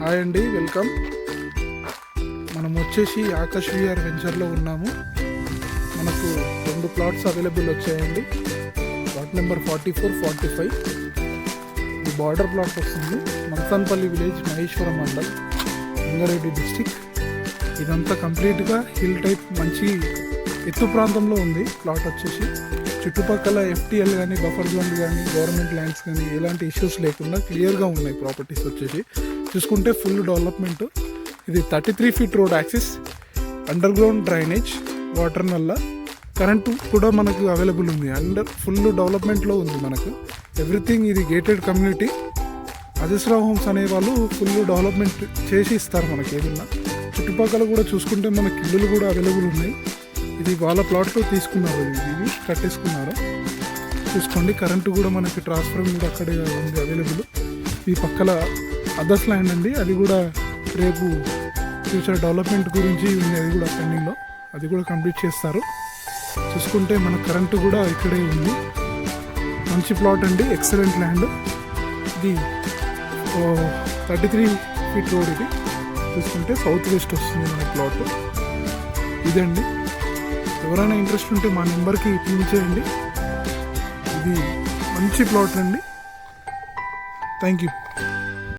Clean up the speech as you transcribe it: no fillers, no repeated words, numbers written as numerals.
Hi అండి, welcome. మనం వచ్చేసి ఆకాష్ విఆర్ వెంచర్లో ఉన్నాము. మనకు 2 ప్లాట్స్ అవైలబుల్ వచ్చాయండి. Plot number 44, 45. ఇది బార్డర్ ప్లాట్ వస్తుంది. Mansanpalli village, Maheshwaram mandal, Rangareddy district. ఇదంతా కంప్లీట్గా హిల్ టైప్ మంచి ఎత్తు ప్రాంతంలో ఉంది. ప్లాట్ వచ్చేసి చుట్టుపక్కల FTL కానీ, బఫర్ జోన్ కానీ, గవర్నమెంట్ ల్యాండ్స్ కానీ ఎలాంటి ఇష్యూస్ లేకుండా క్లియర్గా ఉన్నాయి. ప్రాపర్టీస్ వచ్చేసి చూసుకుంటే ఫుల్ డెవలప్మెంట్. ఇది 33 feet road axis, under ground drainage, water నల్ల, కరెంటు కూడా మనకు అవైలబుల్ ఉంది. ఫుల్ డెవలప్మెంట్లో ఉంది మనకు ఎవ్రీథింగ్. ఇది గేటెడ్ కమ్యూనిటీ. అజస్రావు హోమ్స్ అనే వాళ్ళు ఫుల్ డెవలప్మెంట్ చేసి ఇస్తారు మనకి ఏదన్నా. చుట్టుపక్కల కూడా చూసుకుంటే మనకి ఇల్లులు కూడా అవైలబుల్ ఉన్నాయి. ఇది వాళ్ళ ప్లాట్లో తీసుకున్నారు, ఇవి కట్టేసుకున్నారు. చూసుకోండి, కరెంటు కూడా మనకి ట్రాన్స్ఫార్మర్ కూడా అక్కడే ఉంది అవైలబుల్. ఈ పక్కల అదర్స్ ల్యాండ్ అండి, అది కూడా రేపు ఫ్యూచర్ డెవలప్మెంట్ గురించి ఉంది. అది కూడా పెండింగ్లో, అది కూడా కంప్లీట్ చేస్తారు. చూసుకుంటే మన కరెంటు కూడా ఇక్కడే ఉంది. మంచి ప్లాట్ అండి, ఎక్సలెంట్ ల్యాండ్. ఇది 33 ఫీట్ రోడ్. ఇది చూసుకుంటే సౌత్ వెస్ట్ వస్తుంది మన ప్లాట్. ఇదండి, ఎవరైనా ఇంట్రెస్ట్ ఉంటే మా నెంబర్కి పిన్ చేయండి. ఇది మంచి ప్లాట్ అండి. Thank you.